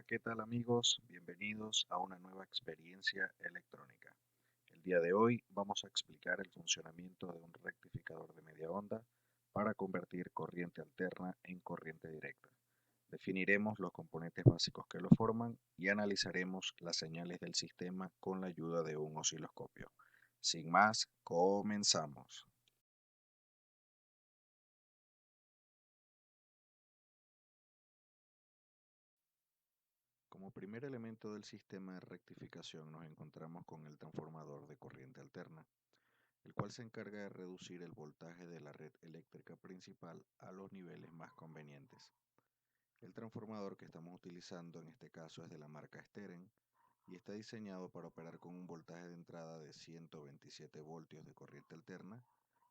Hola, ¿qué tal amigos? Bienvenidos a una nueva experiencia electrónica. El día de hoy vamos a explicar el funcionamiento de un rectificador de media onda para convertir corriente alterna en corriente directa. Definiremos los componentes básicos que lo forman y analizaremos las señales del sistema con la ayuda de un osciloscopio. Sin más, comenzamos. Como primer elemento del sistema de rectificación nos encontramos con el transformador de corriente alterna, el cual se encarga de reducir el voltaje de la red eléctrica principal a los niveles más convenientes. El transformador que estamos utilizando en este caso es de la marca Steren y está diseñado para operar con un voltaje de entrada de 127 voltios de corriente alterna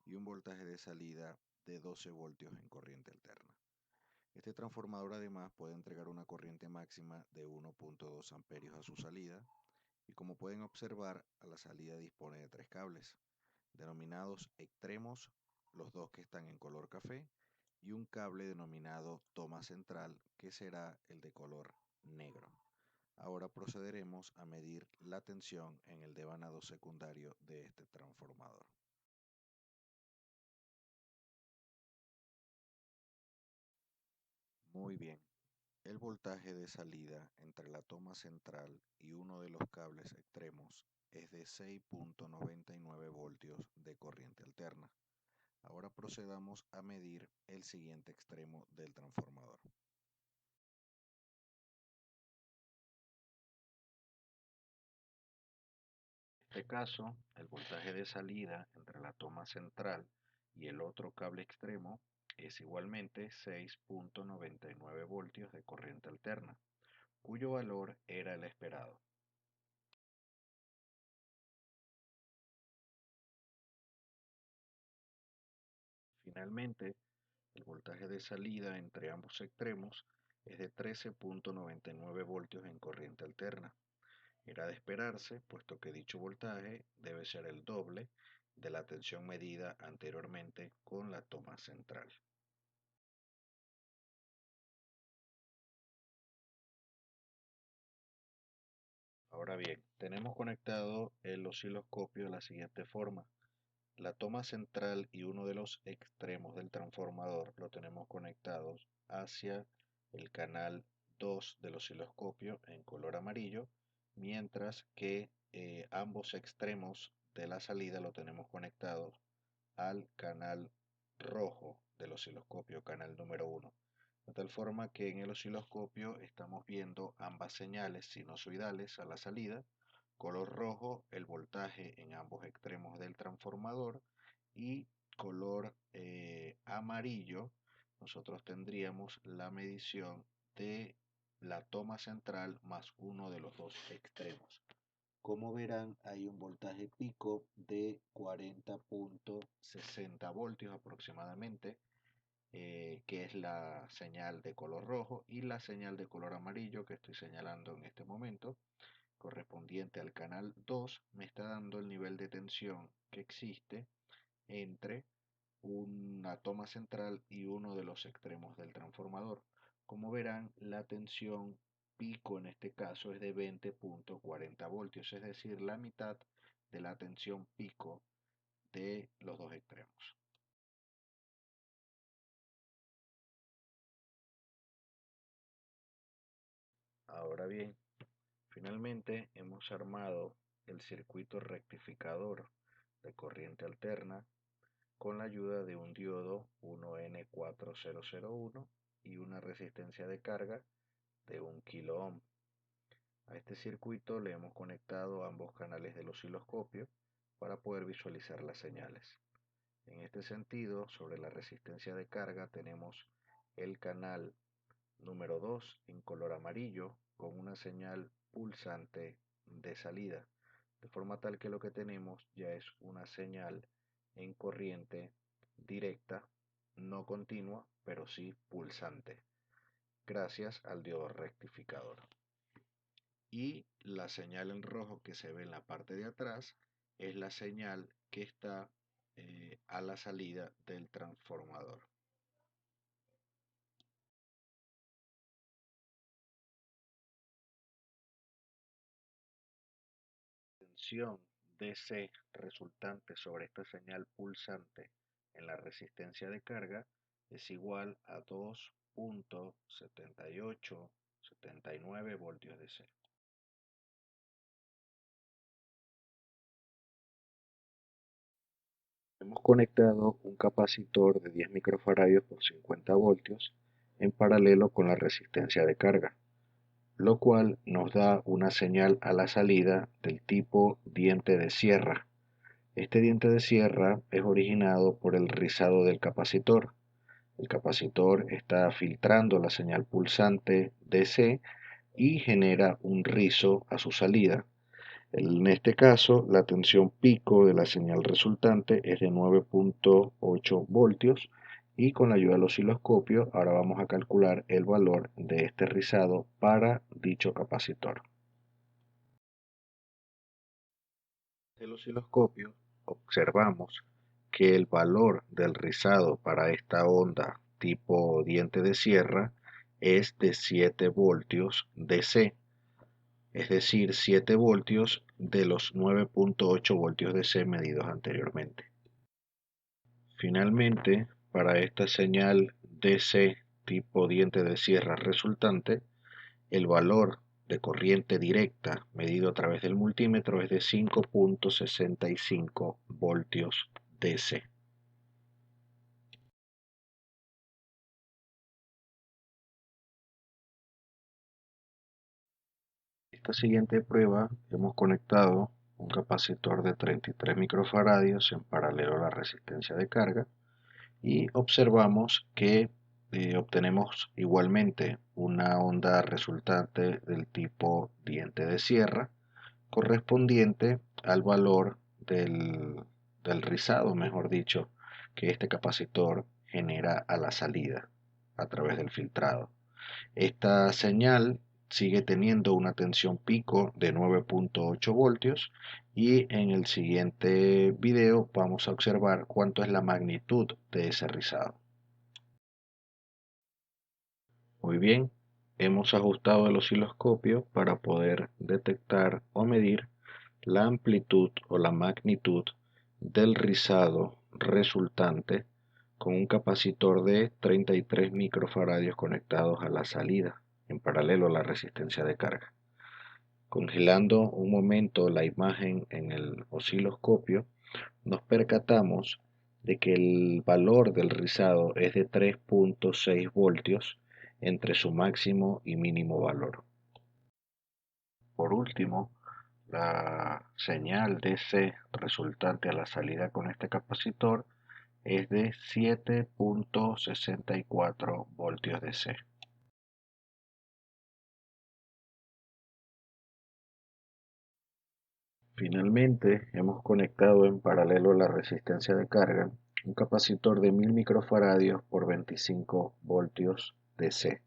y un voltaje de salida de 12 voltios en corriente alterna. Este transformador además puede entregar una corriente máxima de 1.2 amperios a su salida y como pueden observar a la salida dispone de tres cables denominados extremos, los dos que están en color café, y un cable denominado toma central, que será el de color negro. Ahora procederemos a medir la tensión en el devanado secundario de este transformador. Muy bien, el voltaje de salida entre la toma central y uno de los cables extremos es de 6.99 voltios de corriente alterna. Ahora procedamos a medir el siguiente extremo del transformador. En este caso, el voltaje de salida entre la toma central y el otro cable extremo es igualmente 6.99 voltios de corriente alterna, cuyo valor era el esperado. Finalmente, el voltaje de salida entre ambos extremos es de 13.99 voltios en corriente alterna. Era de esperarse, puesto que dicho voltaje debe ser el doble de la tensión medida anteriormente con la toma central. Ahora bien, tenemos conectado el osciloscopio de la siguiente forma. La toma central y uno de los extremos del transformador lo tenemos conectados hacia el canal 2 del osciloscopio en color amarillo, mientras que ambos extremos de la salida lo tenemos conectados al canal rojo del osciloscopio, canal número 1. De tal forma que en el osciloscopio estamos viendo ambas señales sinusoidales a la salida, color rojo el voltaje en ambos extremos del transformador y color amarillo nosotros tendríamos la medición de la toma central más uno de los dos extremos. Como verán, hay un voltaje pico de 40.60 voltios aproximadamente, que es la señal de color rojo, y la señal de color amarillo que estoy señalando en este momento, correspondiente al canal 2, me está dando el nivel de tensión que existe entre una toma central y uno de los extremos del transformador. Como verán, la tensión pico en este caso es de 20.40 voltios, es decir, la mitad de la tensión pico de los dos extremos. Ahora bien, finalmente hemos armado el circuito rectificador de corriente alterna con la ayuda de un diodo 1N4001 y una resistencia de carga de 1 kilo ohm. A este circuito le hemos conectado ambos canales del osciloscopio para poder visualizar las señales. En este sentido, sobre la resistencia de carga tenemos el canal número 2 en color amarillo con una señal pulsante de salida, de forma tal que lo que tenemos ya es una señal en corriente directa, no continua, pero sí pulsante, gracias al diodo rectificador. Y la señal en rojo que se ve en la parte de atrás es la señal que está a la salida del transformador. tensión DC resultante sobre esta señal pulsante en la resistencia de carga es igual a 2.7879 voltios DC. Hemos conectado un capacitor de 10 microfaradios por 50 voltios en paralelo con la resistencia de carga, lo cual nos da una señal a la salida del tipo diente de sierra. Este diente de sierra es originado por el rizado del capacitor. El capacitor está filtrando la señal pulsante DC y genera un rizo a su salida. En este caso, la tensión pico de la señal resultante es de 9.8 voltios y con la ayuda del osciloscopio ahora vamos a calcular el valor de este rizado para dicho capacitor. El osciloscopio observamos que el valor del rizado para esta onda tipo diente de sierra es de 7 voltios DC, es decir, 7 voltios de los 9.8 voltios DC medidos anteriormente. Finalmente, para esta señal DC tipo diente de sierra resultante, el valor de corriente directa medido a través del multímetro es de 5.65 voltios DC. Esta siguiente prueba hemos conectado un capacitor de 33 microfaradios en paralelo a la resistencia de carga y observamos que obtenemos igualmente una onda resultante del tipo diente de sierra correspondiente al valor del rizado, mejor dicho, que este capacitor genera a la salida a través del filtrado. Esta señal sigue teniendo una tensión pico de 9.8 voltios y en el siguiente video vamos a observar cuánto es la magnitud de ese rizado. Muy bien, hemos ajustado el osciloscopio para poder detectar o medir la amplitud o la magnitud del rizado resultante con un capacitor de 33 microfaradios conectados a la salida en paralelo a la resistencia de carga. Congelando un momento la imagen en el osciloscopio, nos percatamos de que el valor del rizado es de 3.6 voltios entre su máximo y mínimo valor. Por último, la señal DC resultante a la salida con este capacitor es de 7.64 voltios DC. Finalmente, hemos conectado en paralelo a la resistencia de carga un capacitor de 1000 microfaradios por 25 voltios DC.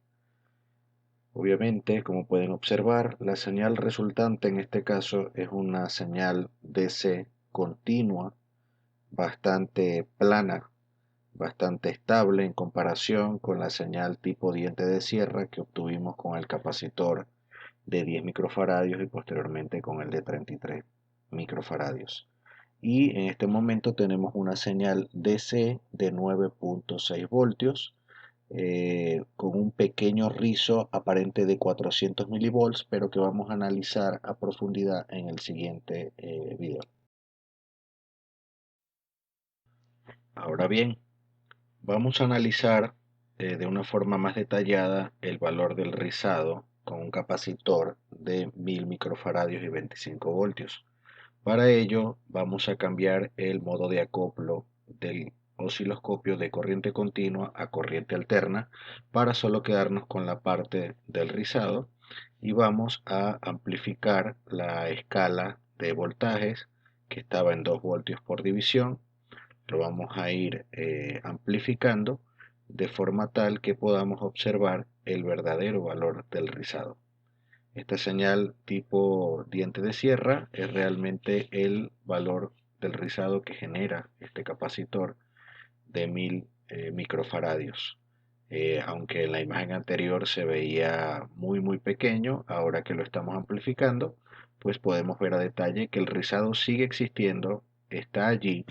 Obviamente, como pueden observar, la señal resultante en este caso es una señal DC continua, bastante plana, bastante estable en comparación con la señal tipo diente de sierra que obtuvimos con el capacitor de 10 microfaradios y posteriormente con el de 33 microfaradios. Y en este momento tenemos una señal DC de 9.6 voltios con un pequeño rizo aparente de 400 milivolts, pero que vamos a analizar a profundidad en el siguiente video. Ahora bien, vamos a analizar de una forma más detallada el valor del rizado con un capacitor de 1000 microfaradios y 25 voltios. Para ello vamos a cambiar el modo de acoplo del osciloscopio de corriente continua a corriente alterna para solo quedarnos con la parte del rizado y vamos a amplificar la escala de voltajes que estaba en 2 voltios por división. Lo vamos a ir amplificando de forma tal que podamos observar el verdadero valor del rizado. Esta señal tipo diente de sierra es realmente el valor del rizado que genera este capacitor de 1000 microfaradios. Aunque en la imagen anterior se veía muy pequeño, ahora que lo estamos amplificando, pues podemos ver a detalle que el rizado sigue existiendo, está allí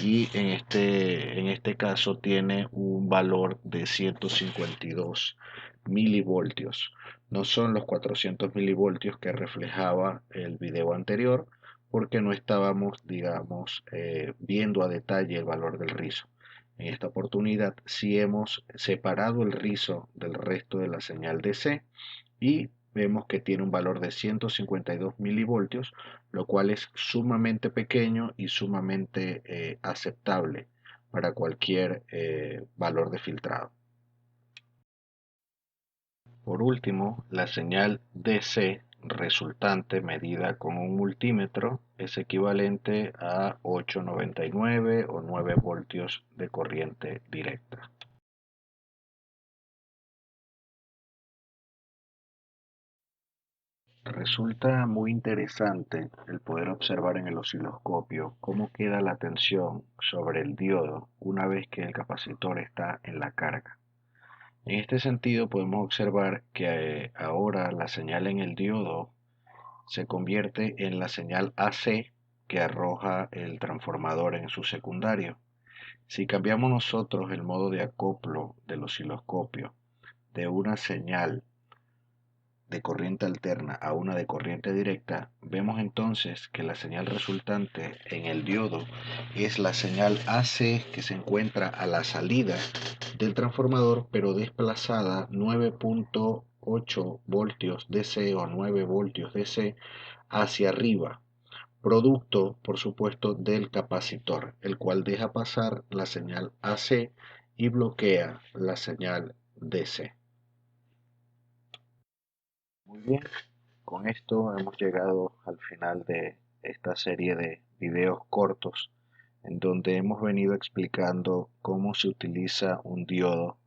y en este caso tiene un valor de 152 milivoltios. No son los 400 milivoltios que reflejaba el video anterior porque no estábamos, digamos, viendo a detalle el valor del rizo. En esta oportunidad sí hemos separado el rizo del resto de la señal DC y vemos que tiene un valor de 152 milivoltios, lo cual es sumamente pequeño y sumamente aceptable para cualquier valor de filtrado. Por último, la señal DC resultante medida con un multímetro es equivalente a 8,99 o 9 voltios de corriente directa. Resulta muy interesante el poder observar en el osciloscopio cómo queda la tensión sobre el diodo una vez que el capacitor está en la carga. En este sentido podemos observar que ahora la señal en el diodo se convierte en la señal AC que arroja el transformador en su secundario. Si cambiamos nosotros el modo de acoplo del osciloscopio de una señal de corriente alterna a una de corriente directa, vemos entonces que la señal resultante en el diodo es la señal AC que se encuentra a la salida del transformador, pero desplazada 9,8 voltios DC o 9 voltios DC hacia arriba, producto, por supuesto, del capacitor, el cual deja pasar la señal AC y bloquea la señal DC. Muy bien, con esto hemos llegado al final de esta serie de videos cortos en donde hemos venido explicando cómo se utiliza un diodo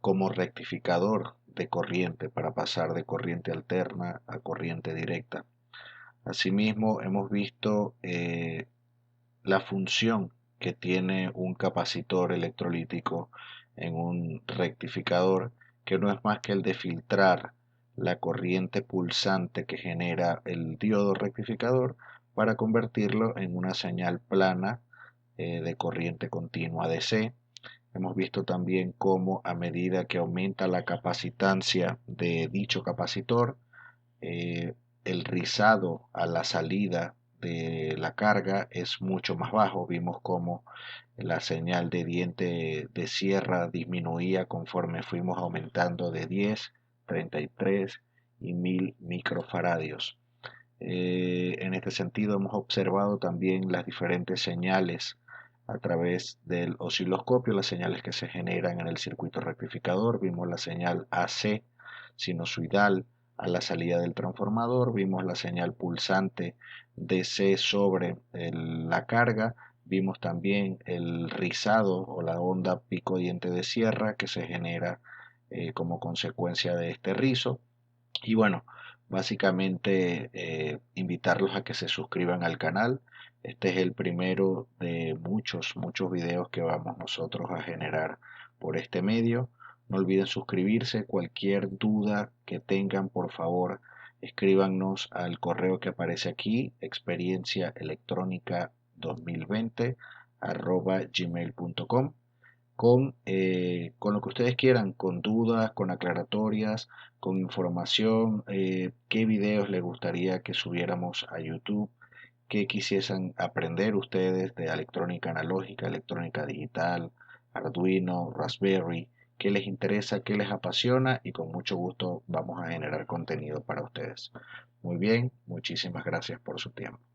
como rectificador de corriente para pasar de corriente alterna a corriente directa. Asimismo, hemos visto la función que tiene un capacitor electrolítico en un rectificador, que no es más que el de filtrar la corriente pulsante que genera el diodo rectificador para convertirlo en una señal plana de corriente continua DC. Hemos visto también cómo a medida que aumenta la capacitancia de dicho capacitor, eh, el rizado a la salida de la carga es mucho más bajo. Vimos cómo la señal de diente de sierra disminuía conforme fuimos aumentando de 10, 33 y 1000 microfaradios. En este sentido hemos observado también las diferentes señales a través del osciloscopio, las señales que se generan en el circuito rectificador. Vimos la señal AC sinusoidal a la salida del transformador, vimos la señal pulsante DC sobre la carga, vimos también el rizado o la onda pico diente de sierra que se genera como consecuencia de este rizo. Y bueno, básicamente invitarlos a que se suscriban al canal. Este es el primero de muchos videos que vamos nosotros a generar por este medio. No olviden suscribirse. Cualquier duda que tengan, por favor, escríbanos al correo que aparece aquí, experienciaelectrónica2020@gmail.com con lo que ustedes quieran, con dudas, con aclaratorias, con información, qué videos les gustaría que subiéramos a YouTube, qué quisiesen aprender ustedes de electrónica analógica, electrónica digital, Arduino, Raspberry, qué les interesa, qué les apasiona y con mucho gusto vamos a generar contenido para ustedes. Muy bien, muchísimas gracias por su tiempo.